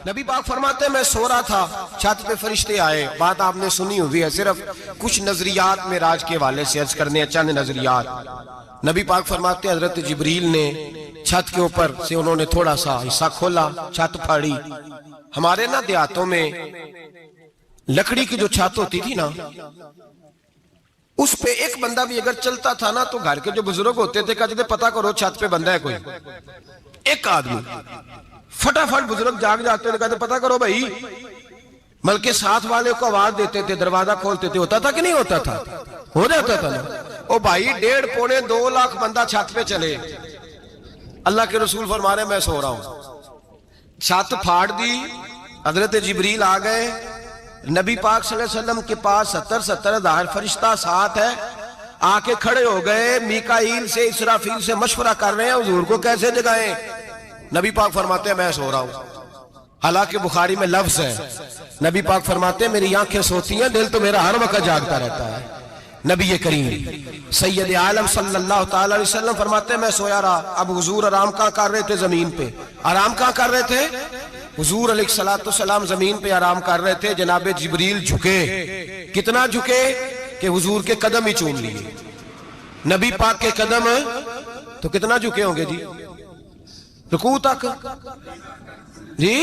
نبی پاک فرماتے ہیں میں سو رہا تھا، چھت پہ فرشتے آئے. بات آپ نے سنی ہوئی ہے، صرف کچھ نظریات معراج کے حوالے سے عرض کرنے ہیں، چند نظریات. نبی پاک فرماتے ہیں حضرت جبریل نے چھت کے اوپر سے انہوں نے تھوڑا سا حصہ کھولا، چھت پھاڑی. ہمارے نا دیہاتوں میں لکڑی کی جو چھت ہوتی تھی نا، اس پہ ایک بندہ بھی اگر چلتا تھا نا تو گھر کے جو بزرگ ہوتے تھے کہتے تھے پتہ کرو چھت پہ بندہ ہے کوئی. ایک آدمی فٹافٹ بزرگ جاگ جاتے تھے، کہتے پتہ کرو بھائی. بلکہ ساتھ والے کو آواز دیتے تھے، دروازہ کھولتے تھے. ہوتا تھا کہ نہیں ہوتا تھا؟ ہو جاتا تھا نا. او بھائی 1.5 پونے 2 لاکھ بندہ چھت پہ چلے. اللہ کے رسول فرما رہے ہیں میں سو رہا ہوں. چھت پھاڑ دی، حضرت جبریل آ گئے. نبی پاک صلی اللہ علیہ وسلم کے پاس 70 ہزار فرشتہ ساتھ ہے، آ کے کھڑے ہو گئے. میکائیل سے اسرافیل سے مشورہ کر رہے ہیں حضور کو کیسے جگائیں. نبی پاک فرماتے ہیں میں سو رہا ہوں. حالانکہ بخاری میں لفظ ہے، نبی پاک فرماتے ہیں میری آنکھیں سوتی ہیں، دل تو میرا ہر وقت جاگتا رہتا ہے. نبی کریم سید عالم صلی اللہ تعالی علیہ وسلم فرماتے ہیں میں سویا رہا. اب حضور آرام کہاں کر رہے تھے؟ زمین پہ. آرام کہاں کر رہے تھے؟ حضور علیہ السلام زمین پہ آرام کر رہے تھے. جناب جبریل جھکے. کتنا جھکے کہ حضور کے قدم ہی چوم لیے. نبی پاک کے قدم تو کتنا جھکے ہوں گے جی؟ رکوع تک. جی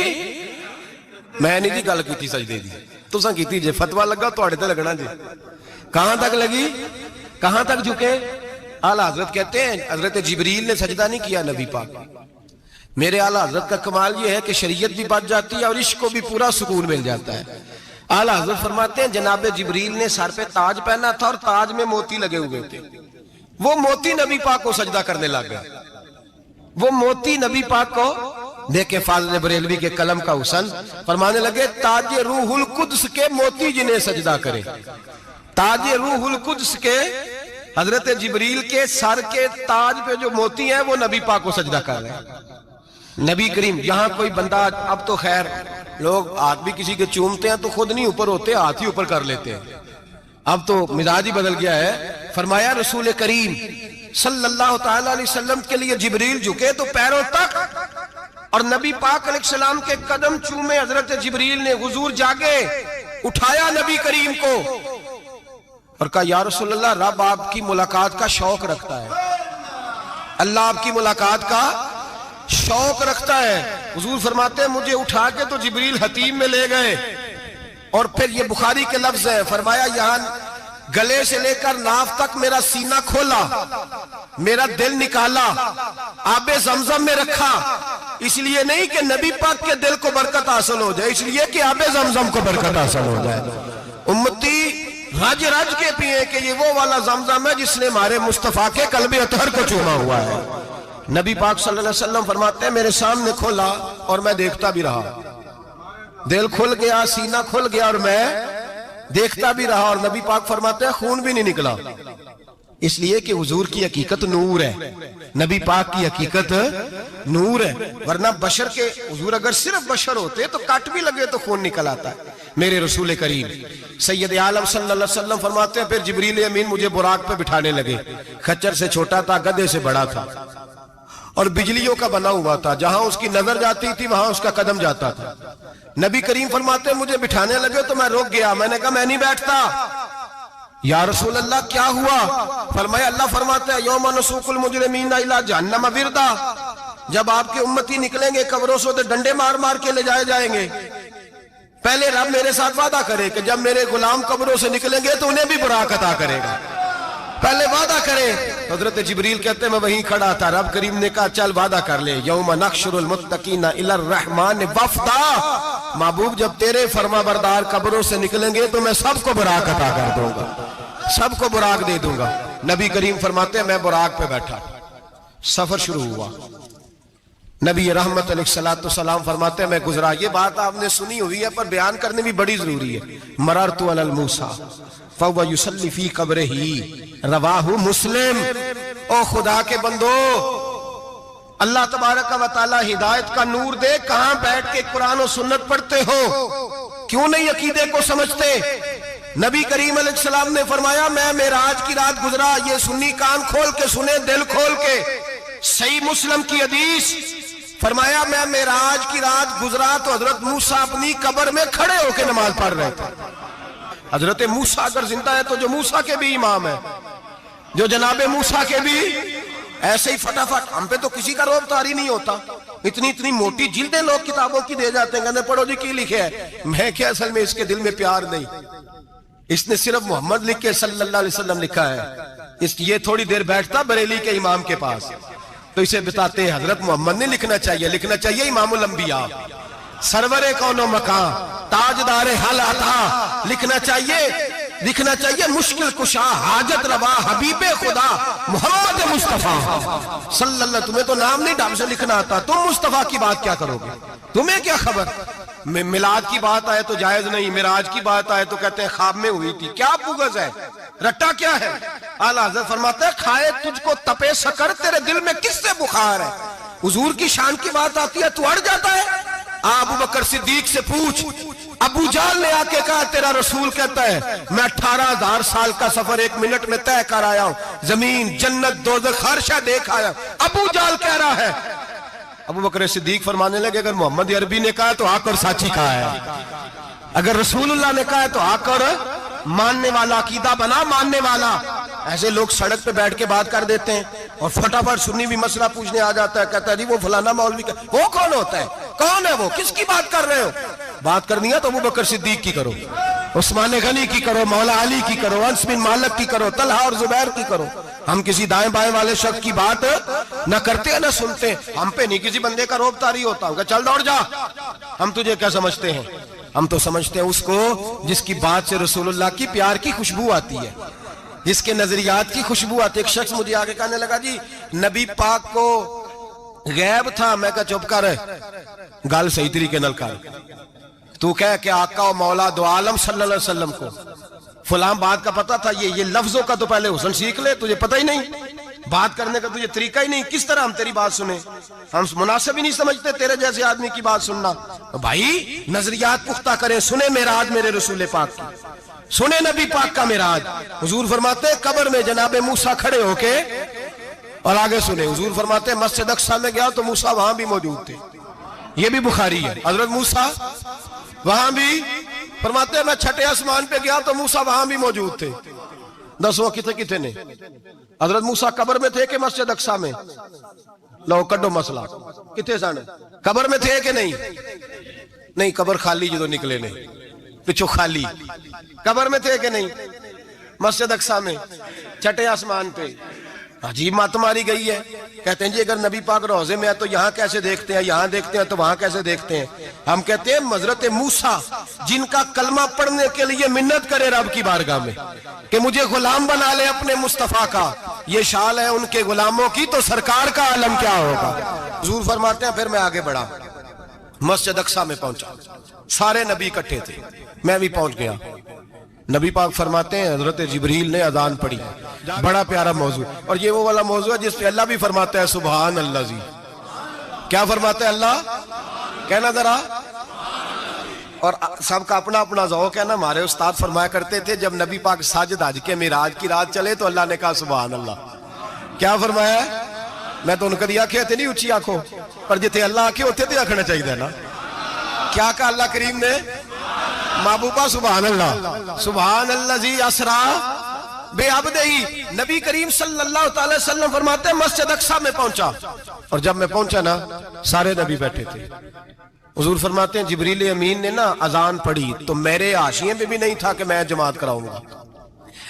میں نہیں جی گل کی سجدے دی، تساں کیتی جی. فتویٰ لگا تواڈے تے لگنا جی. کہاں تک لگی؟ کہاں تک جھکے؟ اعلیٰ حضرت کہتے ہیں حضرت جبریل نے سجدہ نہیں کیا نبی پاک. میرے اعلیٰ حضرت کا کمال یہ ہے کہ شریعت بھی بچ جاتی ہے اور عشق کو بھی پورا سکون مل جاتا ہے. اعلیٰ حضرت فرماتے ہیں جناب جبریل نے سر پہ تاج پہنا تھا اور تاج میں موتی لگے ہوئے تھے. وہ موتی نبی پاک کو سجدہ کرنے لگ گئے. وہ موتی نبی پاک کو دیکھیں. فاضل بریلوی کے قلم کا حسن فرمانے لگے تاج روح القدس کے موتی جنہیں سجدہ کرے. تاج روح القدس کے حضرت جبریل کے سر کے تاج پہ جو موتی ہیں وہ نبی پاک کو سجدہ کر رہے ہیں. نبی کریم یہاں کوئی بندہ، اب تو خیر لوگ ہاتھ بھی کسی کے چومتے ہیں تو خود نہیں اوپر ہوتے، ہاتھ ہی اوپر کر لیتے ہیں. اب تو مزاج ہی بدل گیا ہے. فرمایا رسول کریم صلی اللہ تعالی علیہ وسلم کے لیے جبریل جھکے تو پیروں تک، اور نبی پاک علیہ السلام کے قدم چومے. حضرت جبریل نے حضور جاگے، اٹھایا نبی کریم کو اور کہا یا رسول اللہ رب آپ کی ملاقات کا شوق رکھتا ہے. اللہ آپ کی ملاقات کا شوق رکھتا ہے. حضور فرماتے ہیں مجھے اٹھا کے تو جبریل حتیم میں لے گئے. اور پھر یہ بخاری کے لفظ ہے، فرمایا یہاں گلے سے لے کر ناف تک میرا سینہ کھولا، میرا دل نکالا، آب زمزم میں رکھا. اس لیے نہیں کہ نبی پاک کے دل کو برکت حاصل ہو جائے، اس لیے کہ آب زمزم کو برکت حاصل ہو جائے. امتی رج رج کے پیئے کہ یہ وہ والا زمزم ہے جس نے ہمارے مصطفیٰ کے قلب اطہر کو چوما ہوا ہے. نبی پاک صلی اللہ علیہ وسلم فرماتے ہیں میرے سامنے کھولا اور میں دیکھتا بھی رہا. دل کھل گیا، سینہ کھل گیا اور میں دیکھتا بھی رہا. اور نبی پاک فرماتے ہیں خون بھی نہیں نکلا. اس لیے کہ حضور کی حقیقت نور ہے، نبی پاک کی حقیقت نور ہے. ورنہ بشر کے حضور اگر صرف بشر ہوتے تو کٹ بھی لگے تو خون نکل آتا ہے. میرے رسول کریم سید عالم صلی اللہ علیہ وسلم فرماتے ہیں پھر جبریل امین مجھے براق پہ بٹھانے لگے. خچر سے چھوٹا تھا، گدھے سے بڑا تھا اور بجلیوں کا بنا ہوا تھا. جہاں اس کی نظر جاتی تھی وہاں اس کا قدم جاتا تھا. نبی کریم فرماتے ہیں مجھے بٹھانے لگے تو میں رک گیا. میں نے کہا میں نہیں بیٹھتا. یا رسول اللہ کیا ہوا؟ فرمایا اللہ فرماتے ہیں یوم نسوق المجرمین الی جہنم وردا. جب آپ کے امتی نکلیں گے قبروں سے تو ڈنڈے مار مار کے لے جائے جائیں گے. پہلے رب میرے ساتھ وعدہ کرے کہ جب میرے غلام قبروں سے نکلیں گے تو انہیں بھی براق عطا کرے گا. پہلے وعدہ کرے. حضرت جبریل کہتے ہیں میں وہیں کھڑا تھا. رب کریم نے کہا چل وعدہ کر لے. یوم نحشر المتقین الی الرحمن وفدا. محبوب جب تیرے فرما بردار قبروں سے نکلیں گے تو میں سب کو براق عطا کر دوں گا، سب کو براق دے دوں گا. نبی کریم فرماتے ہیں میں براق پہ بیٹھا. سفر شروع ہوا. نبی رحمت علیہ السلام فرماتے ہیں میں گزرا. یہ بات آپ نے سنی ہوئی ہے پر بیان کرنے بھی بڑی ضروری ہے. مررت علی الموسیٰ فَهُوَ يُصَلِّ فِي قَبْرِهِ رواہ مسلم. او خدا کے بندو، اللہ تبارک و تعالی ہدایت کا نور دے. کہاں بیٹھ کے قرآن و سنت پڑھتے ہو؟ کیوں نہیں عقیدے کو سمجھتے؟ نبی کریم علیہ السلام نے فرمایا میں معراج کی رات گزرا. یہ سنی کان کھول کے سنے، دل کھول کے. صحیح مسلم کی حدیث فرمایا میں معراج کی رات گزرا تو حضرت موسیٰ اپنی قبر میں کھڑے ہو کے نماز پڑھ رہے تھے. حضرت موسیٰ اگر زندہ ہے تو جو موسیٰ کے بھی امام ہے، جو جناب موسیٰ کے بھی ایسے ہی فٹافٹ. ہم پہ تو کسی کا روب طاری نہیں ہوتا. اتنی موٹی جلدیں لوگ کتابوں کی دے جاتے ہیں، کہتے ہیں پڑھو جی کی لکھے ہے. میں کیا اصل میں اس کے دل میں پیار نہیں. اس نے صرف محمد لکھ کے صلی اللہ علیہ وسلم لکھا ہے. یہ تھوڑی دیر بیٹھتا بریلی کے امام کے پاس تو اسے بتاتے ہیں حضرت محمد نے لکھنا چاہیے امام الانبیاء، سرور کون و مکان، تاجدار حل عطا. لکھنا چاہیے مشکل کشا، حاجت روا، حبیب خدا محمد مصطفیٰ صلی اللہ. تمہیں تو نام نہیں ڈھنگ سے لکھنا آتا، تم مصطفیٰ کی بات کیا کرو گے؟ تمہیں کیا خبر؟ میلاد کی بات آئے تو جائز نہیں، معراج کی بات آئے تو کہتے ہیں خواب میں ہوئی تھی. کیا بغض ہے، رٹا کیا ہے؟ اعلیٰ حضرت فرماتا ہے کھائے تجھ کو تپے سکر، تیرے دل میں کس سے بخار ہے؟ حضور کی شان کی بات آتی ہے تو اڑ جاتا ہے. ابو بکر صدیق سے پوچھ، ابو جہل نے آ کے کہا تیرا رسول کہتا ہے میں 18,000 سال کا سفر 1 منٹ میں طے کر آیا ہوں، زمین جنت دوزخ ہر شے دیکھ آیا. ابو جہل کہہ رہا ہے. ابو بکر صدیق فرمانے لگے اگر محمد عربی نے کہا تو آ کر سچی کہا ہے، اگر رسول اللہ نے کہا ہے تو آ کر ماننے والا، عقیدہ بنا ماننے والا. ایسے لوگ سڑک پہ بیٹھ کے بات کر دیتے ہیں اور فٹافٹ سنی بھی مسئلہ پوچھنے آ جاتا ہے، کہتا ہے جی وہ فلانا مولوی کا. وہ کون ہوتا ہے؟ کون ہے وہ؟ کس کی بات کر رہے ہو؟ بات کرنی ہے تو ابو بکر صدیق کی کرو، عثمان غنی کی کرو، مولا علی کی کرو، انس بن مالک کی کرو، طلحہ اور زبیر کی کرو. ہم کسی دائیں بائیں والے شخص کی بات نہ کرتے ہیں نہ سنتے ہیں. ہم پہ نہیں کسی بندے کا روب طاری ہوتا ہوگا چل دوڑ جا. ہم تجھے کیا سمجھتے ہیں؟ ہم تو سمجھتے ہیں اس کو جس کی بات سے رسول اللہ کی پیار کی خوشبو آتی ہے، جس کے نظریات کی خوشبو آتی ہے. ایک شخص مجھے آگے کہنے لگا جی نبی پاک کو غیب تھا. میں کہا چپ کر، گال صحیح طریقے نل کر. تو کہہ کہ آقا و مولا دو عالم صلی اللہ علیہ وسلم کو فلاں بات کا پتا تھا. یہ لفظوں کا تو پہلے حسن سیکھ لے، تجھے پتہ ہی نہیں، بات کرنے کا تجھے طریقہ ہی نہیں. کس طرح ہم تیری بات سنیں؟ ہم مناسب ہی نہیں سمجھتے تیرے جیسے آدمی کی بات سننا. بھائی نظریات پختہ کریں. سنیں معراج میرے رسول پاک کی، سنیں نبی پاک کا معراج. حضور فرماتے ہیں قبر میں جناب موسیٰ کھڑے ہو کے، اور آگے سنیں حضور فرماتے ہیں مسجد اقصی میں گیا تو موسیٰ وہاں بھی موجود تھے. یہ بھی بخاری ہے. حضرت موسیٰ وہاں بھی فرماتے ہیں میں چھٹے آسمان پہ گیا تو موسیٰ وہاں بھی موجود تھے. دسو کتنے نے؟ حضرت موسیٰ قبر میں تھے کہ مسجد اقصی میں؟ لو کڈو مسئلہ. کتنے سن؟ قبر میں تھے کہ نہیں؟ نہیں قبر خالی جدو نکلے نہیں پچھو خالی. قبر میں تھے کہ نہیں؟ مسجد اقصی میں چھٹے آسمان پہ. عجیب مات ماری گئی ہے. کہتے ہیں جی اگر نبی پاک روزے میں ہے تو یہاں کیسے دیکھتے ہیں، یہاں دیکھتے ہیں تو وہاں کیسے دیکھتے ہیں؟ ہم کہتے ہیں حضرت موسیٰ جن کا کلمہ پڑھنے کے لیے منت کرے رب کی بارگاہ میں کہ مجھے غلام بنا لے اپنے مصطفیٰ کا، یہ شال ہے ان کے غلاموں کی، تو سرکار کا عالم کیا ہوگا؟ حضور فرماتے ہیں پھر میں آگے بڑھا، مسجد اقصی میں پہنچا. سارے نبی اکٹھے تھے، میں بھی پہنچ گیا. نبی پاک فرماتے ہیں حضرت جبریل نے اذان پڑھی. بڑا پیارا موضوع، اور یہ وہ والا موضوع ہے جس پہ اللہ بھی فرماتا ہے سبحان اللہ. جی کیا فرماتا ہے اللہ؟ کہنا ذرا. اور سب کا اپنا اپنا ذوق ہے نا. ہمارے استاد فرمایا کرتے تھے جب نبی پاک ساجد حج کے معراج کی رات چلے تو اللہ نے کہا سبحان اللہ. کیا فرمایا ہے؟ میں تو ان کو دیا کہ نہیں اچھی آنکھوں پر جتنے اللہ آنکھیں ہوتے تھے آنکھنا چاہیے نا. کیا کہا اللہ کریم نے؟ محبوبہ سبحان اللہ. سبحان اللہ زی اسرا بے عبدہی. نبی کریم صلی اللہ تعالی وسلم فرماتے ہیں مسجد اقصی میں پہنچا، اور جب میں پہنچا نا سارے نبی بیٹھے تھے. حضور فرماتے ہیں جبریل امین نے نا اذان پڑھی تو میرے حاشیے میں بھی نہیں تھا کہ میں جماعت کراؤں گا.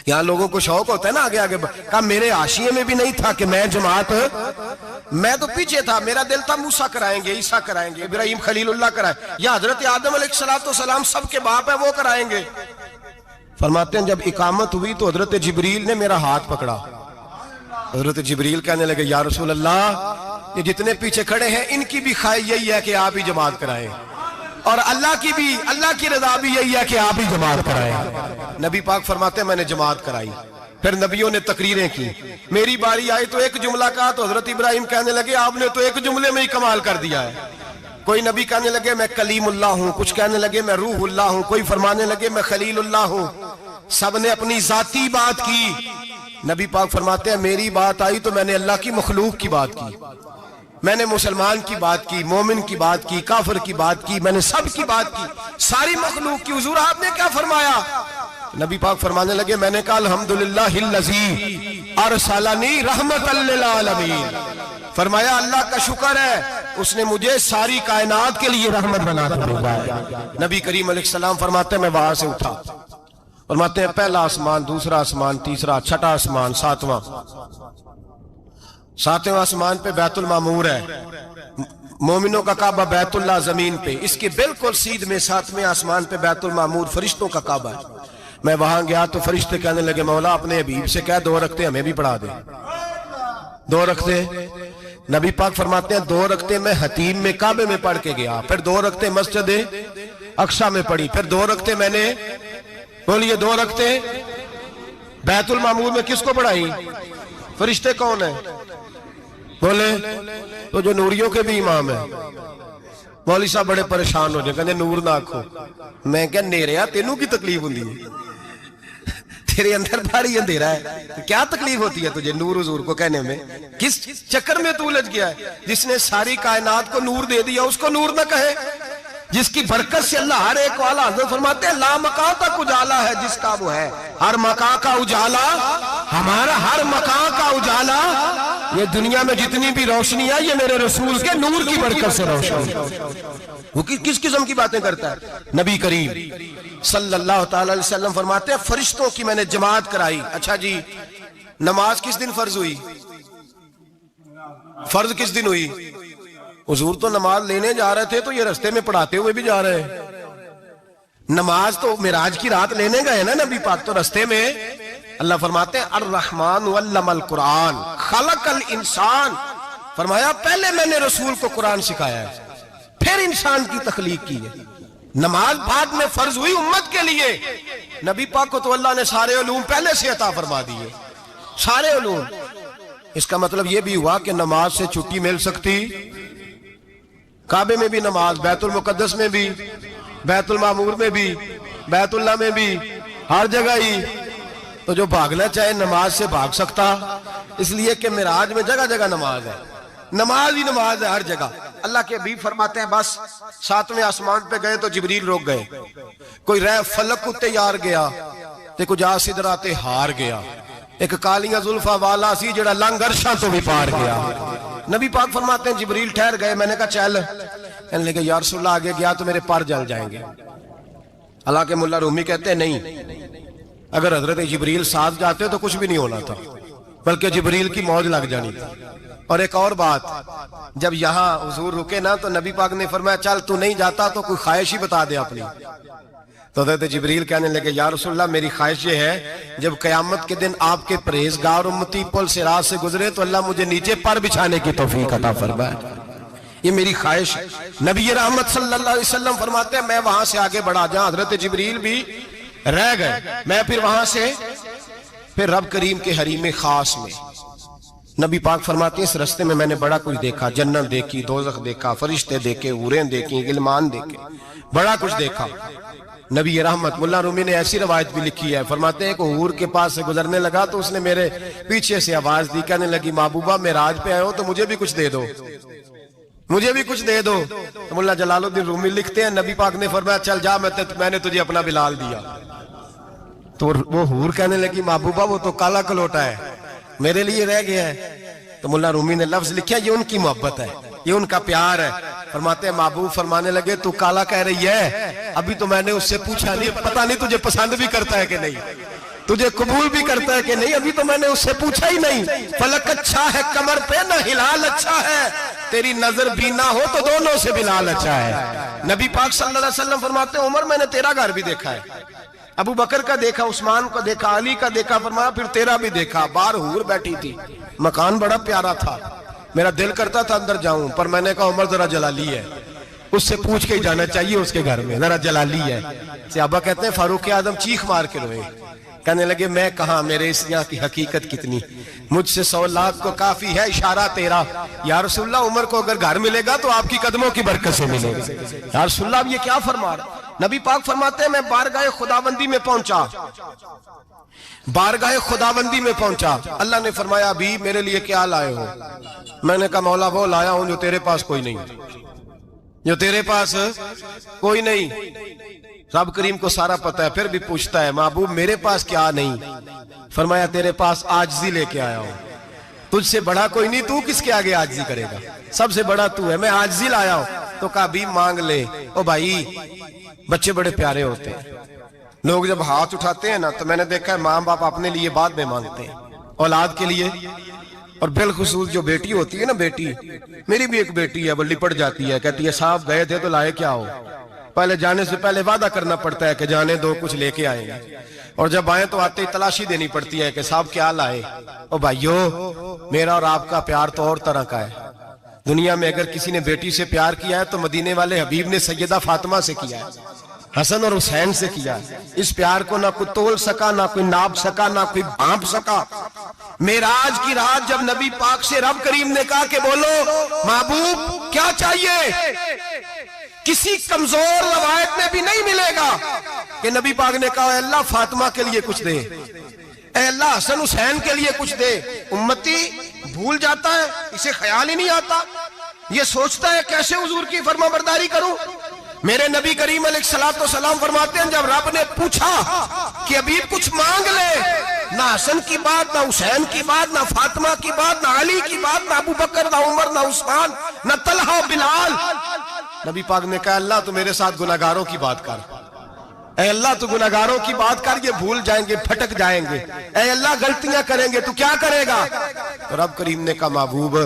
یہاں لوگوں کو شوق ہوتا ہے نا آگے آگے. کہا میرے حاشیے میں بھی نہیں تھا کہ میں جماعت، میں تو پیچھے تھا. میرا دل تھا موسیٰ کرائیں گے، عیسیٰ کرائیں گے، ابراہیم خلیل اللہ کرائیں، یا حضرت آدم علیہ السلام سب کے باپ ہے وہ کرائیں گے. فرماتے ہیں جب اقامت ہوئی تو حضرت جبریل نے میرا ہاتھ پکڑا. حضرت جبریل کہنے لگے یا رسول اللہ یہ جتنے پیچھے کھڑے ہیں ان کی بھی خواہش یہی ہے کہ آپ ہی جماعت کرائیں، اور اللہ کی رضا بھی یہی ہے کہ آپ ہی جماعت کرائیں. نبی پاک فرماتے ہیں میں نے جماعت کرائی. پھر نبیوں نے تقریریں کی. میری باری آئی تو ایک جملہ کہا تو حضرت ابراہیم کہنے لگے آپ نے تو ایک جملے میں ہی کمال کر دیا ہے. کوئی نبی کہنے لگے میں کلیم اللہ ہوں، کچھ کہنے لگے میں روح اللہ ہوں، کوئی فرمانے لگے میں خلیل اللہ ہوں. سب نے اپنی ذاتی بات کی. نبی پاک فرماتے ہیں میری بات آئی تو میں نے اللہ کی مخلوق کی بات کی. میں نے مسلمان کی بات کی، مومن کی بات کی، کافر کی بات کی، میں نے سب کی بات کی، ساری مخلوق کی۔ حضور آپ نے کیا فرمایا؟ نبی پاک فرمانے لگے میں نے کہا الحمدللہ الذی ارسلنی رحمت للعالمین، فرمایا اللہ کا شکر ہے اس نے مجھے ساری کائنات کے لیے رحمت بنا کر بھیجا ہے۔ نبی کریم علیہ السلام فرماتے ہیں میں وہاں سے اٹھا، فرماتے ہیں پہلا آسمان، دوسرا آسمان، تیسرا، چھٹا آسمان، ساتواں آسمان پہ بیت المعمور ہے، مومنوں کا کعبہ بیت اللہ زمین پہ، اس کے بالکل سیدھ میں ساتویں آسمان پہ بیت المعمور فرشتوں کا کعبہ ہے۔ میں وہاں گیا تو فرشتے کہنے لگے مولا اپنے حبیب سے کہہ 2 رکعتیں ہمیں بھی پڑھا دے۔ 2 رکعتیں نبی پاک فرماتے ہیں 2 رکعتیں میں حتیم میں کعبے میں پڑھ کے گیا، پھر 2 رکعتیں مسجد اقصی میں پڑھی، پھر 2 رکعتیں میں نے بولیے 2 رکعتیں بیت المعمور میں کس کو پڑھائی؟ فرشتے کون ہیں بولے؟ تو جو نوریوں کے بھی امام ہیں۔ مولوی صاحب بڑے پریشان ہو جائے، کہنے نور نہ آکھو۔ میں کہا نیریا تینوں کی تکلیف ہوندی ہے، تیرے اندر بھاری اندھیرا ہے، کیا تکلیف ہوتی ہے تجھے نور حضور کو کہنے میں؟ کس چکر میں تو الجھ گیا ہے؟ جس نے ساری کائنات کو نور دے دیا اس کو نور نہ کہے؟ جس کی برکت سے اللہ ہر ایک والا، حضرت فرماتے ہیں لا مکان تک اجالا ہے جس کا وہ ہے، ہر مکان کا اجالا ہمارا، ہر مکان کا اجالا، یہ دنیا میں جتنی بھی روشنی ہے یہ میرے رسول کے نور کی برکت سے روشنی۔ وہ کس قسم کی باتیں کرتا ہے؟ نبی کریم صلی اللہ تعالی علیہ وسلم فرماتے ہیں فرشتوں کی میں نے جماعت کرائی۔ اچھا جی نماز کس دن فرض ہوئی؟ فرض کس دن ہوئی؟ حضور تو نماز لینے جا رہے تھے تو یہ رستے میں پڑھاتے ہوئے بھی جا رہے ہیں۔ نماز تو معراج کی رات لینے گئے نا نبی پاک، تو رستے میں اللہ فرماتے ہیں الرحمن علم القرآن خلق الانسان، فرمایا پہلے میں نے رسول کو قرآن سکھایا ہے پھر انسان کی تخلیق کی ہے۔ نماز بعد میں فرض ہوئی امت کے لیے، نبی پاک کو تو اللہ نے سارے علوم پہلے سے عطا فرما دیے، سارے علوم۔ اس کا مطلب یہ بھی ہوا کہ نماز سے چھٹی مل سکتی، کعبے میں بھی نماز، بیت المقدس میں بھی، بیت المعمور میں بھی، بیت اللہ میں بھی، ہر جگہ ہی۔ تو جو بھاگنا چاہے نماز سے بھاگ سکتا، اس لیے کہ معراج میں جگہ جگہ نماز ہے، نماز ہی نماز ہے ہر جگہ۔ اللہ کے حبیب فرماتے ہیں بس 7ویں آسمان پہ گئے تو جبریل روک گئے، کوئی رہ فلک اتے یار گیا تے کچھ آ سدراتے ہار گیا، ایک کالیاں زلفاں والا سی جڑا لنگ عرشاں تو بھی پار گیا۔ نبی پاک فرماتے ہیں جبریل ٹھہر گئے، میں نے کہا چل، کہنے لگے یا رسول اللہ آگے گیا تو میرے پر جل جائیں گے۔ حالانکہ ملا رومی کہتے ہیں نہیں، اگر حضرت جبریل ساتھ جاتے تو کچھ بھی نہیں ہونا تھا، بلکہ جبریل کی موج لگ جانی تھی۔ اور ایک اور بات، جب یہاں حضور رکے نا تو نبی پاک نے فرمایا چل تو نہیں جاتا تو کوئی خواہش ہی بتا دے اپنی۔ تو حضرت جبریل کہنے لگے یا رسول اللہ میری خواہش یہ ہے جب قیامت کے دن آپ کے پرہیزگار امتی پل صراط سے گزرے تو اللہ مجھے نیچے پر بچھانے کی توفیق عطا فرمائے، یہ میری خواہش ہے۔ نبی رحمت صلی اللہ علیہ وسلم فرماتے ہیں میں وہاں سے آگے بڑھا جہاں حضرت جبریل بھی رہ گئے، میں پھر وہاں سے پھر رب کریم کے حریم خاص میں۔ نبی پاک فرماتے ہیں اس رستے میں نے بڑا کچھ دیکھا، جنت دیکھی، دوزخ دیکھا، فرشتے دیکھے، حوریں دیکھی، غلمان دیکھے، بڑا کچھ دیکھا۔ نبی رحمت ملا رومی نے ایسی روایت بھی لکھی ہے، فرماتے ہیں کہ حور کے پاس سے گزرنے لگا تو اس نے میرے پیچھے سے آواز دی، کہنے لگی محبوبہ معراج پہ آئے ہو تو مجھے بھی کچھ دے دو، مجھے بھی کچھ دے دو۔ تو ملا جلال الدین رومی لکھتے ہیں نبی پاک نے فرمایا چل جا میں نے تجھے اپنا بلال دیا۔ تو وہ حور کہنے لگی محبوبہ وہ تو کالا کلوٹا ہے، میرے لیے رہ گیا ہے۔ تو ملا رومی نے لفظ لکھا یہ ان کی محبت ہے، یہ ان کا پیار ہے۔ فرماتے ہیں محبوب فرمانے لگے تو کالا کہہ رہی ہے، ابھی تو میں نے اس سے پوچھا نہیں، پتہ نہیں تجھے پسند بھی کرتا ہے کہ نہیں، تجھے قبول بھی کرتا ہے کہ نہیں، ابھی تو میں نے اس سے پوچھا ہی نہیں۔ فلک اچھا ہے کمر پہ نہ ہلال اچھا ہے، تیری نظر بینا ہو تو دونوں سے بلال اچھا ہے۔ نبی پاک صلی اللہ علیہ وسلم فرماتے ہیں عمر میں نے تیرا گھر بھی دیکھا ہے، ابو بکر کا دیکھا، عثمان کا دیکھا، علی کا دیکھا، فرمایا پھر تیرا بھی دیکھا، باہر حور بیٹھی تھی، مکان بڑا پیارا تھا، میرا دل کرتا تھا اندر جاؤں، پر میں نے کہا عمر ذرا جلالی ہے، اس سے پوچھ کے ہی جانا چاہیے اس کے گھر میں، ذرا جلالی ہے۔ صحابہ کہتے ہیں فاروق اعظم چیخ مار کے روئے، کہنے لگے میں کہاں، میرے اس یہاں کی حقیقت کتنی، مجھ سے 100 لاکھ کو کافی ہے اشارہ تیرا۔ یا رسول اللہ عمر کو اگر گھر ملے گا تو آپ کی قدموں کی برکت سے ملے گا۔ یا رسول اللہ اب یہ کیا فرما رہا؟ نبی پاک فرماتے ہیں میں بارگاہ خداوندی میں پہنچا، بارگاہ خداوندی میں پہنچا، اللہ نے فرمایا ابھی میرے لیے کیا لائے ہو؟ میں نے کہا مولا وہ لایا ہوں جو تیرے پاس کوئی نہیں، جو تیرے پاس کوئی نہیں۔ رب کریم کو سارا پتہ ہے، پھر بھی پوچھتا ہے محبوب میرے پاس کیا نہیں؟ فرمایا تیرے پاس عاجزی لے کے آیا ہوں، تجھ سے بڑا کوئی نہیں، تو کس کے آگے عاجزی کرے گا، سب سے بڑا تو ہے، میں عاجزی لایا ہوں۔ تو کہا بھی مانگ لے۔ او بھائی بچے بڑے پیارے ہوتے ہیں، لوگ جب ہاتھ اٹھاتے ہیں نا تو میں نے دیکھا ہے ماں باپ اپنے لیے بعد میں مانگتے ہیں، اولاد کے لیے، اور بالخصوص جو بیٹی ہوتی ہے نا، بیٹی میری بھی ایک بیٹی ہے، وہ لپٹ جاتی ہے، کہتی ہے صاحب گئے تھے تو لائے کیا ہو؟ پہلے جانے سے پہلے وعدہ کرنا پڑتا ہے کہ جانے دو کچھ لے کے آئیں گے، اور جب آئیں تو آتے ہی تلاشی دینی پڑتی ہے کہ صاحب کیا لائے۔ او بھائیو میرا اور آپ کا پیار تو اور طرح کا ہے، دنیا میں اگر کسی نے بیٹی سے پیار کیا ہے تو مدینے والے حبیب نے سیدہ فاطمہ سے کیا ہے، حسن اور حسین سے کیا ہے۔ اس پیار کو نہ کوئی تول سکا، نہ کوئی ناپ سکا، نہ کوئی بھانپ سکا۔ معراج کی رات جب نبی پاک سے رب کریم نے کہا کہ بولو محبوب کیا چاہیے، کسی کمزور روایت میں بھی نہیں ملے گا کہ نبی پاک نے کہا اے اللہ فاطمہ کے لیے کچھ دے، اے اللہ حسن حسین کے لیے کچھ دے۔ امتی بھول جاتا ہے، اسے خیال ہی نہیں آتا، یہ سوچتا ہے کیسے حضور کی فرما برداری کروں۔ میرے نبی کریم علیہ السلام فرماتے ہیں جب رب نے پوچھا کہ ابھی کچھ مانگ لے، نہ حسن کی بات، نہ حسین کی بات، نہ فاطمہ کی بات، نہ علی کی بات، نہ ابو بکر، نہ عمر، نہ عثمان، نہ طلحہ بلال، نبی پاک نے کہا اللہ تو میرے ساتھ گناہگاروں کی بات کر، اے اللہ تو گناہگاروں کی بات کر، یہ بھول جائیں گے، پھٹک جائیں گے، اے اللہ غلطیاں کریں گے تو کیا کرے گا؟ تو رب کریم نے کہا محبوب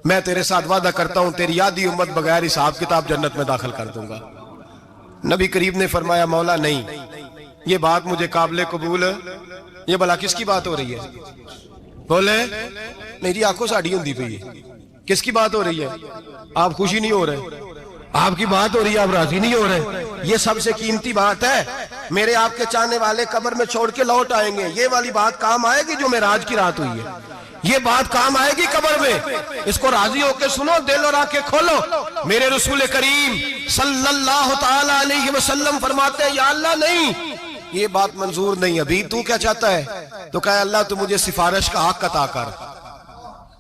میں تیرے ساتھ وعدہ کرتا ہوں تیری آدھی امت بغیر حساب کتاب جنت میں داخل کر دوں گا۔ نبی کریم نے فرمایا مولا نہیں، یہ بات مجھے قابل قبول ہے، یہ بھلا کس کی بات ہو رہی ہے؟ بولے میری آنکھوں سے اڑی ہوندی پئی ہے، کس کی بات ہو رہی ہے؟ آپ خوشی نہیں ہو رہے، آپ کی بات ہو رہی ہے، آپ راضی نہیں ہو رہے، یہ سب سے قیمتی بات ہے، میرے آپ کے چاہنے والے قبر میں چھوڑ کے لوٹ آئیں گے، یہ والی بات کام آئے گی جو معراج کی رات ہوئی ہے، یہ بات کام آئے گی قبر میں، اس کو راضی ہو کے سنو، دل اور آنکھیں کھولو۔ میرے رسول کریم صلی اللہ تعالی علیہ وسلم فرماتے ہیں یا اللہ نہیں، یہ بات منظور نہیں، ابھی تو کیا چاہتا ہے؟ تو کہا اللہ تو مجھے سفارش کا حق عطا کر،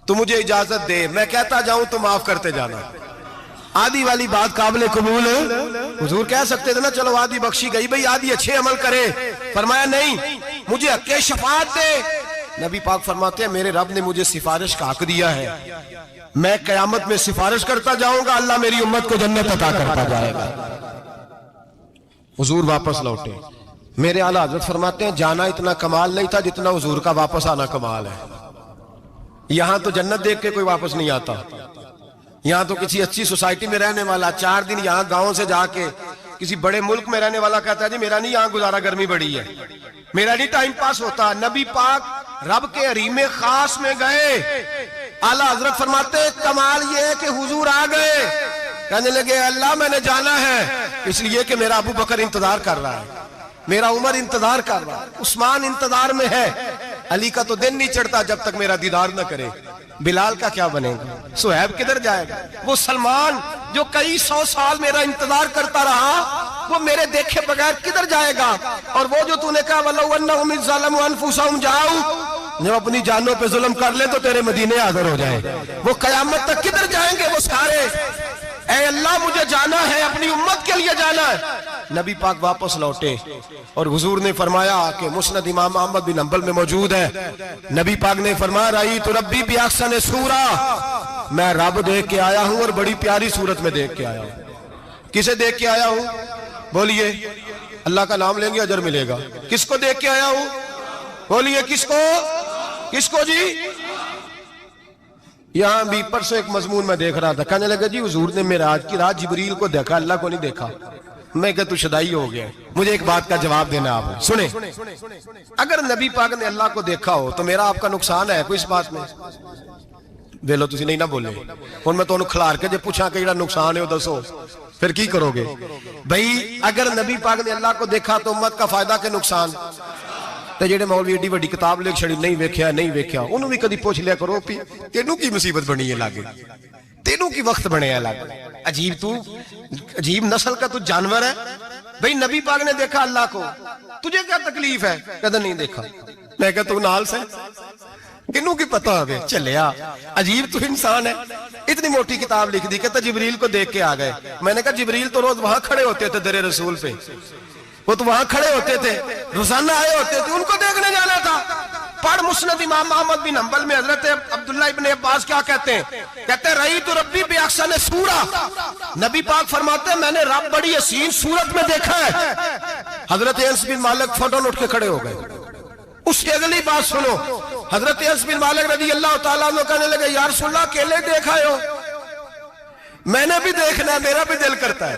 تو مجھے اجازت دے، میں کہتا جاؤں تو معاف کرتے جانا۔ آدھی والی بات قابل قبول ہے، حضور کہہ سکتے تھے نا چلو آدھی بخشی گئی بھئی آدھی اچھے عمل کرے، فرمایا نہیں مجھے حق شفاعت دے۔ نبی پاک فرماتے ہیں میرے رب نے مجھے سفارش کا حق دیا ہے، میں قیامت میں سفارش کرتا جاؤں گا، اللہ میری امت کو جنت عطا کرتا جائے گا۔ حضور واپس لوٹے، میرے اعلیٰ حضرت فرماتے ہیں جانا اتنا کمال نہیں تھا جتنا حضور کا واپس آنا کمال ہے۔ یہاں تو جنت دیکھ کے کوئی واپس نہیں آتا، یہاں تو کسی اچھی سوسائٹی میں رہنے والا 4 دن یہاں گاؤں سے جا کے کسی بڑے ملک میں رہنے والا کہتا ہے جی میرا نہیں یہاں گزارا، گرمی بڑی ہے، میرا نہیں ٹائم پاس ہوتا۔ نبی پاک رب کے حریم خاص میں گئے، اعلیٰ حضرت فرماتے ہیں کمال یہ ہے کہ حضور آ گئے، کہنے لگے اللہ میں نے جانا ہے، اس لیے کہ میرا ابو بکر انتظار کر رہا ہے، میرا عمر انتظار کر رہا ہے، عثمان انتظار میں ہے، علی کا تو دن نہیں چڑھتا جب تک میرا دیدار نہ کرے، بلال کا کیا بنے گا، صہیب کدھر جائے گا، وہ سلمان جو کئی 100 سال میرا انتظار کرتا رہا وہ میرے دیکھے بغیر کدھر جائے گا، اور وہ جو تو نے کہا وَلَوْ أَنَّهُمْ إِذْ ظَلَمُوا أَنفُسَهُمْ جَاءُوا، جو اپنی جانوں پہ ظلم کر لے تو تیرے مدینے حاضر ہو جائے، وہ قیامت تک کدھر جائیں گے وہ سارے، اے اللہ مجھے جانا ہے، اپنی امت کے لیے جانا ہے۔ نبی پاک واپس لوٹے اور حضور نے فرمایا کہ مسند امام احمد بن حنبل میں موجود ہے، نبی پاک نے فرمایا رأیت ربی بأحسن صورہ، میں رب دیکھ کے آیا ہوں اور بڑی پیاری صورت میں دیکھ کے آیا ہوں۔ کسے دیکھ کے آیا ہوں؟ بولیے، اللہ کا نام لیں گے اجر ملے گا۔ کس کو دیکھ کے آیا ہوں؟ بولیے کس کو؟ کس کو جی؟ یہاں بھی پرسوں ایک مضمون میں دیکھ رہا تھا، کہنے لگا جی حضور نے معراج کی رات جبریل کو دیکھا، اللہ کو نہیں دیکھا۔ میں کہا تو شدائی ہو گیا، مجھے ایک بات کا جواب دینا آپ سنیں، اگر نبی پاک نے اللہ کو دیکھا ہو تو میرا آپ کا نقصان ہے کوئی اس بات میں؟ ویلو تسی نہیں نہ بولے، اور میں تو انہوں کھلار کے جب پوچھا کہ یہ نقصان ہے وہ دسو، پھر کی کرو گے؟ بھئی اگر نبی پاک نے اللہ کو دیکھا تو امت کا فائدہ کہ نقصان؟ تے جڑے مولوی ایڈی وڈی کتاب لکھ چھڑی نہیں ویکھیا نہیں ویکھیا، انہوں بھی کدی پوچھ لیا کرو تینوں کی مصیبت بنی ہے لاگے، تینوں کی وقت بنے الگ. عجیب نسل کا تو جانور ہے بھئی. نبی پاک نے دیکھا اللہ کو, تجھے کیا تکلیف ہے؟ کہتا نہیں دیکھا. میں کہتا تو نال سے کنوں کی پتہ ہوئے چلیا. عجیب تو انسان ہے. اتنی موٹی کتاب لکھ دی. کہتا جبریل کو دیکھ کے آ گئے. میں نے کہا جبریل تو روز وہاں کھڑے ہوتے تھے در رسول پہ, وہ تو وہاں کھڑے ہوتے تھے, روزانہ آئے ہوتے تھے, ان کو دیکھنے جانا تھا. پڑھ مسند امام احمد بن حنبل میں حضرت عبداللہ ابن عباس کیا کہتے ہیں؟ کہتے ہیں رأیت ربی بأحسن سورہ. نبی پاک فرماتے ہیں میں نے رب بڑی حسین صورت میں دیکھا ہے. حضرت انس بن مالک فوراً اٹھ کے کھڑے ہو گئے. اس سے اگلی بات سنو, حضرت انس بن مالک رضی اللہ تعالیٰ عنہ کہنے لگے یا رسول اللہ اکیلے دیکھا ہو؟ میں نے بھی دیکھنا ہے, میرا بھی دل کرتا ہے.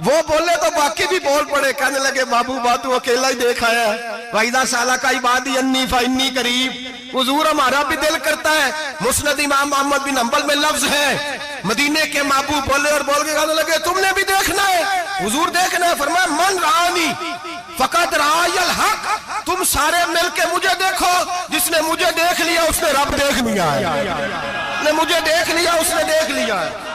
وہ بولے تو باقی بھی بول پڑے, کہنے لگے محبوبہ تو اکیلا ہی دیکھا ہے. وَإِذَا سَأَلَكَ عِبَادِي عَنِّي فَإِنِّي قَرِيبٌ. حضور ہمارا بھی دل کرتا ہے. مسند امام احمد بن حنبل میں لفظ ہے, مدینے کے محبوب بولے اور بول کے کہنے لگے تم نے بھی دیکھنا ہے؟ حضور دیکھنا ہے. فرمایا من رآنی فقط رآی الحق. تم سارے مل کے مجھے دیکھو, جس نے مجھے دیکھ لیا اس نے رب دیکھ لیا ہے. نے مجھے دیکھ لیا اس نے دیکھ لیا ہے.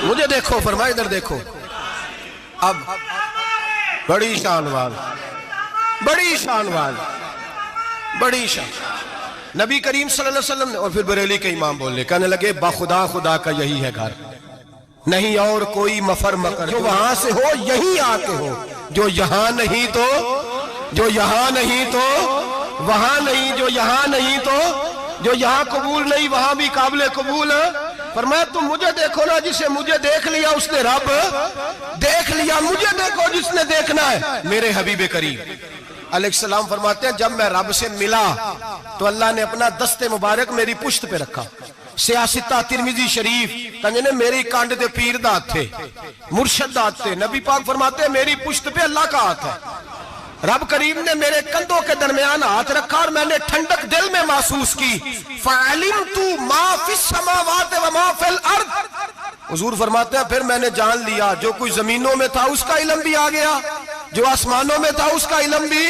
مجھے دیکھو, فرمایا ادھر دیکھو. اب بڑی شان وال, بڑی شان وال, بڑی شان. نبی کریم صلی اللہ علیہ وسلم نے, اور پھر بریلی کے امام بولے, کہنے لگے بخدا خدا کا یہی ہے گھر, نہیں اور کوئی مفر مکر. جو وہاں سے ہو یہی آتے ہو, جو یہاں نہیں تو, جو یہاں نہیں تو وہاں نہیں, جو یہاں نہیں تو, جو یہاں قبول نہیں وہاں بھی قابل قبول. فرمایا تم مجھے دیکھو نا, جسے مجھے دیکھ لیا اس نے رب دیکھ لیا. مجھے دیکھو جس نے دیکھنا ہے میرے حبیب کریم علیہ السلام. فرماتے ہیں جب میں رب سے ملا تو اللہ نے اپنا دست مبارک میری پشت پہ رکھا. سیاستہ ترمذی شریف کہنے نے میری کانڈ دے پیر دات تھے, مرشد دات تھے. نبی پاک فرماتے ہیں میری پشت پہ اللہ کا ہاتھ ہے. رب کریم نے میرے کندھوں کے درمیان ہاتھ رکھا اور میں نے ٹھنڈک دل میں محسوس کی. فَعَلِمْتُ مَا فِي السَّمَاوَاتِ وَمَا فِي الْأَرْضِ. حضور فرماتے ہیں پھر میں نے جان لیا جو کوئی زمینوں میں تھا اس کا علم بھی آ گیا, جو آسمانوں میں تھا اس کا علم بھی.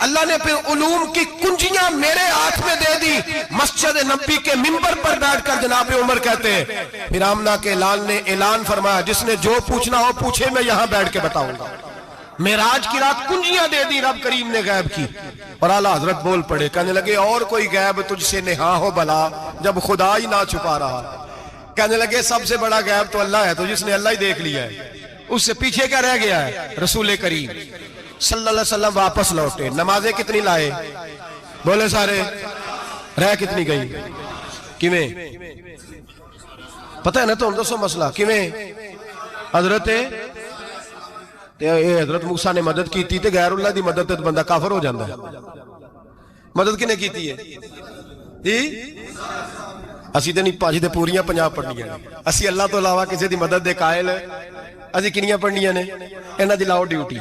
اللہ نے پھر علوم کی کنجیاں میرے ہاتھ میں دے دی. مسجد نبی کے منبر پر بیٹھ کر جناب عمر کہتے ہیں پھر آمنہ کے لال نے اعلان فرمایا جس نے جو پوچھنا ہو پوچھے, میں یہاں بیٹھ کے بتاؤں گا. معراج کی رات کنجیاں دے دی رب کریم نے غیب کی. اور اعلیٰ حضرت بول پڑے, کہنے لگے اور کوئی غیب تجھ سے نہا ہو بلا جب خدا ہی نہ چھپا رہا. کہنے لگے سب سے بڑا غیب تو اللہ ہے, تو جس نے اللہ ہی دیکھ لیا ہے اس سے پیچھے کیا رہ گیا ہے. رسول کریم صلی اللہ علیہ وسلم واپس لوٹے. نمازیں کتنی لائے بولے سارے, رہ کتنی گئی کیویں پتہ ہے نا؟ تو ہم دوسو مسئلہ کیویں حضرت موسیٰ نے مدد کی تھی تے غیر اللہ دی مدد تے بندہ کافر ہو جاندہ ہے. مدد کنے کی تھی ہے جی؟ اسی تے نہیں پاجی تے پوریاں 50 پڑھنیاں نے. اسی اللہ تو علاوہ کسی دی مدد دے قائل اسی کنیاں پڑھنیاں نے. انہاں دی لاؤ ڈیوٹی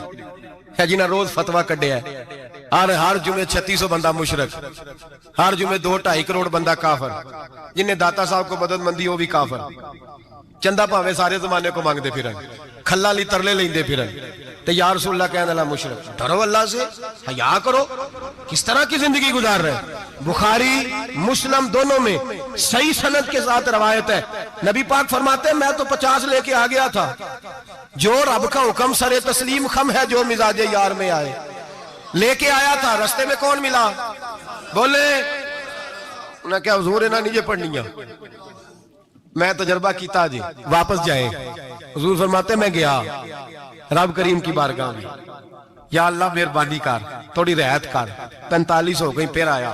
ہے جنہاں روز فتوہ کڈیا ہے. ہر جمعے 3600 بندہ مشرک, ہر جمعے 2-2.5 کروڑ بندہ کافر. جنہیں داتا صاحب کو مدد مندی وہ بھی کافر. چندہ پاوے سارے زمانے کو مانگتے پھریں, کھلا لی ترلے لیندے پھریں. تے یا رسول اللہ کہنے اللہ مشرک. ڈرو اللہ سے, حیا کرو. کس طرح کی زندگی گزار رہے. بخاری مسلم دونوں میں صحیح سند کے ساتھ روایت ہے. نبی پاک فرماتے ہیں میں تو 50 لے کے آ گیا تھا. جو رب کا حکم سر تسلیم خم ہے جو مزاج یار میں آئے. لے کے آیا تھا, رستے میں کون ملا بولے انہیں کیا حضور انہاں نیجے پڑھنیاں, میں تجربہ کیتا جی واپس جائے. حضور فرماتے میں گیا رب کریم کی بارگاہ میں, یا اللہ مہربانی کر تھوڑی رعایت کر. 45 ہو گئی پھر آیا.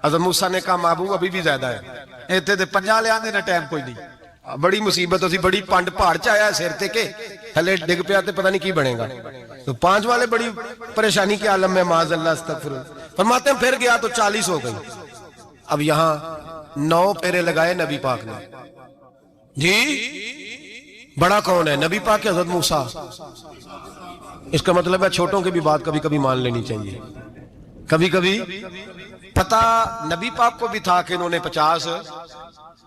حضرت موسیٰ نے کہا محبوب ابھی بھی زیادہ ہے. ایتے دے 50 لے آنے نہ ٹائم کوئی نہیں. بڑی مصیبت ہوتی, بڑی پانڈ پہاڑ چایا ہے سیر تے کے تھلے ڈگ پیا تے پتہ نہیں کی بنے گا. تو 5 والے بڑی پریشانی کے عالم میں معاذ اللہ استغفر. فرماتے ہیں پھر گیا تو 40 ہو گئی. اب یہاں 9 پھیرے لگائے نبی پاک نے جی. بڑا کون ہے؟ نبی پاک حضرت موسیٰ. اس کا مطلب ہے چھوٹوں کی بھی بات کبھی کبھی مان لینی چاہیے. کبھی کبھی پتہ نبی پاک کو بھی تھا کہ انہوں نے 50.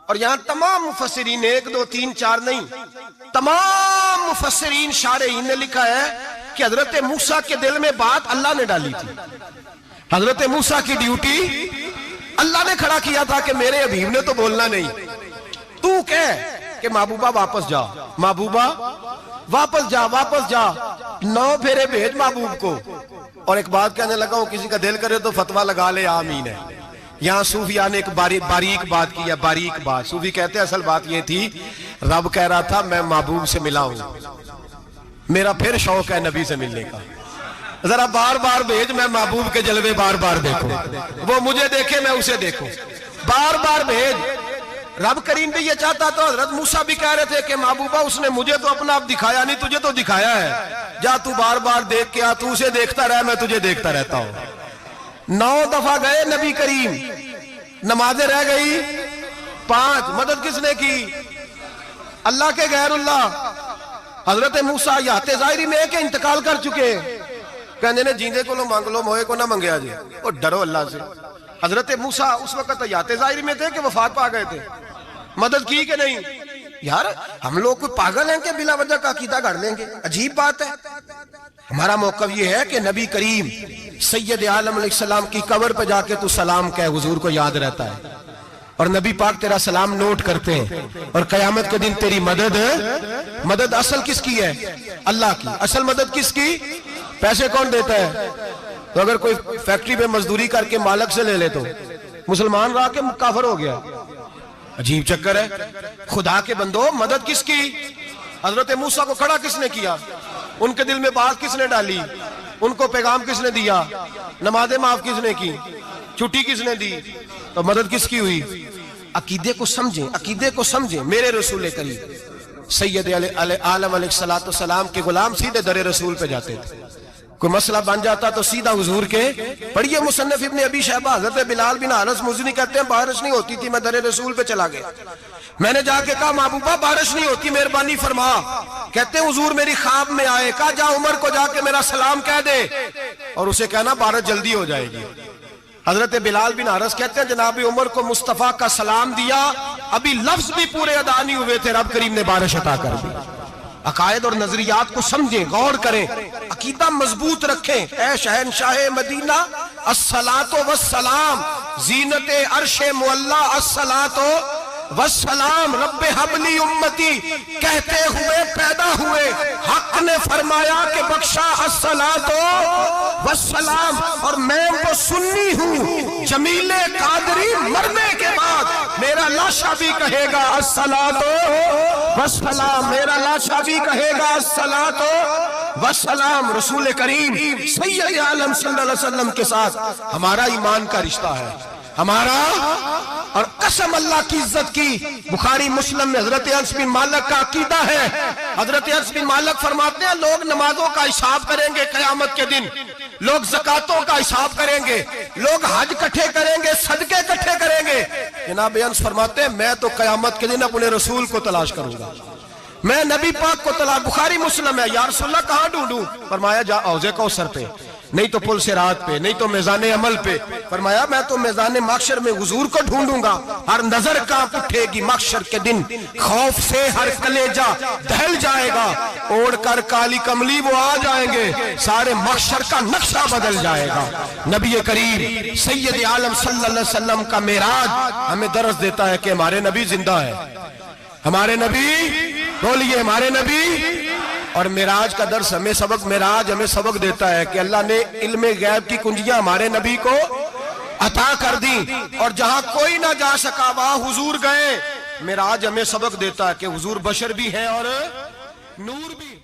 اور یہاں تمام مفسرین 1 2 3 4 نہیں, تمام مفسرین شارحین نے لکھا ہے کہ حضرت موسیٰ کے دل میں بات اللہ نے ڈالی تھی. حضرت موسیٰ کی ڈیوٹی اللہ نے کھڑا کیا تھا کہ میرے حبیب نے تو بولنا نہیں، تو کہہ کہ محبوبہ واپس جا، محبوبہ واپس جا، واپس جا، 9 پھیرے بھیج محبوب کو۔ اور ایک بات کہنے لگا ہوں، کسی کا دل کرے تو فتویٰ لگا لے، آمین ہے۔ یہاں صوفیاء نے ایک باریک بات کی ہے، باریک بات۔ صوفی کہتے ہیں اصل بات یہ تھی، رب کہہ رہا تھا میں محبوب سے ملا ہوں، میرا پھر شوق ہے نبی سے ملنے کا، ذرا بار بار بھیج، میں محبوب کے جلوے بار بار دیکھوں، وہ مجھے دیکھے میں اسے دیکھوں، بار بار بھیج۔ رب کریم بھی یہ چاہتا تو حضرت موسیٰ بھی کہہ رہے تھے کہ محبوبہ اس نے مجھے تو اپنا اب دکھایا نہیں، تجھے تو دکھایا ہے، جا تو بار بار دیکھ کے آ، تو اسے دیکھتا رہ، میں تجھے دیکھتا رہتا ہوں۔ 9 دفعہ گئے نبی کریم، نمازیں رہ گئی 5، مدد کس نے کی؟ اللہ کے غیر اللہ۔ حضرت موسیٰ یات ظاہری میں کہ انتقال کر چکے، کہنے نے جیندے کو لو مانگ لو، موئے کو نہ منگیا جی، اور ڈرو اللہ سے۔ حضرت موسیٰ اس وقت یات ظاہری میں تھے کہ وفات پا گئے تھے، مدد کی کہ نہیں؟ یار ہم لوگ کوئی پاگل ہیں کہ بلا وجہ کا عقیدہ گھڑ لیں گے؟ عجیب بات ہے۔ ہمارا موقف یہ ہے کہ نبی کریم سید عالم علیہ السلام کی قبر پہ جا کے تو سلام کہے، حضور کو یاد رہتا ہے، اور نبی پاک تیرا سلام نوٹ کرتے ہیں، اور قیامت کے دن تیری مدد اصل کس کی ہے؟ اللہ کی۔ اصل مدد کس کی؟ پیسے کون دیتا ہے؟ تو اگر کوئی فیکٹری پہ مزدوری کر کے مالک سے لے لے تو مسلمان رہا کے کافر ہو گیا، عجیب چکر ہے۔ خدا کے بندو، مدد کس کی؟ حضرت موسیٰ کو کھڑا کس نے کیا؟ ان کے دل میں بات کس نے ڈالی؟ ان کو پیغام کس نے دیا؟ نمازیں معاف کس نے کی؟ چھٹی کس نے دی؟ تو مدد کس کی ہوئی؟ عقیدے کو سمجھیں، عقیدے کو سمجھیں۔ میرے رسول کریم سید عالم علیہ السلام کے غلام سیدھے در رسول پہ جاتے تھے، کوئی مسئلہ بن جاتا تو سیدھا حضور کے۔ پڑھیے مصنف ابن ابی شیبہ، حضرت بلال بن حارث مزنی کہتے ہیں بارش نہیں ہوتی تھی، میں در رسول پہ چلا گیا، میں نے جا کے کہا محبوبہ بارش نہیں ہوتی، مہربانی فرما۔ کہتے ہیں حضور میری خواب میں آئے، کہا جا عمر کو جا کے میرا سلام کہہ دے، اور اسے کہنا بارش جلدی ہو جائے گی۔ حضرت بلال بن حارث کہتے ہیں جناب عمر کو مصطفیٰ کا سلام دیا، ابھی لفظ بھی پورے ادا نہیں ہوئے تھے، رب کریم نے بارش عطا کر دی۔ عقائد اور نظریات کو سمجھیں، غور کریں، عقیدہ مضبوط رکھیں۔ اے شہنشاہ مدینہ الصلاۃ والسلام، زینت عرش معلی الصلاۃ والسلام، رب حبلی امتی کہتے ہوئے پیدا ہوئے، حق نے فرمایا کہ بخشا الصلاۃ والسلام، اور میں وہ سنی ہوں جمیل قادری مرنے کے بعد میرا لاشا بھی کہے گا الصلاۃ والسلام، میرا لاشا بھی کہے گا الصلاۃ والسلام۔ رسول کریم سید عالم صلی اللہ علیہ وسلم کے ساتھ ہمارا ایمان کا رشتہ ہے، ہمارا، اور قسم اللہ کی عزت کی، بخاری مسلم میں حضرت انس بن مالک کا عقیدہ ہے۔ حضرت انس بن مالک فرماتے ہیں لوگ نمازوں کا حساب کریں گے قیامت کے دن، لوگ زکاتوں کا حساب کریں گے، لوگ حج کٹھے کریں گے، صدقے کٹھے کریں گے۔ جناب انس فرماتے ہیں میں تو قیامت کے دن اپنے رسول کو تلاش کروں گا، میں نبی پاک کو تلاش۔ بخاری مسلم ہے، یا رسول اللہ کہاں ڈھونڈوں؟ فرمایا جا حوض کوثر پہ، نہیں تو پل صراط پہ، نہیں تو میزان عمل پہ۔ فرمایا میں تو میزان محشر میں حضور کو ڈھونڈوں گا، ہر نظر کانپ اٹھے گی محشر کے دن، خوف سے ہر کلیجہ دہل جائے گا، اوڑھ کر کالی کملی وہ آ جائیں گے، سارے محشر کا نقشہ بدل جائے گا۔ نبی کریم سید عالم صلی اللہ علیہ وسلم کا معراج ہمیں درس دیتا ہے کہ ہمارے نبی زندہ ہے، ہمارے نبی، بولیے ہمارے نبی۔ اور معراج کا درس ہمیں معراج ہمیں سبق دیتا ہے کہ اللہ نے علم غیب کی کنجیاں ہمارے نبی کو عطا کر دی، اور جہاں کوئی نہ جا سکا وہاں حضور گئے۔ معراج ہمیں سبق دیتا ہے کہ حضور بشر بھی ہے اور نور بھی ہے۔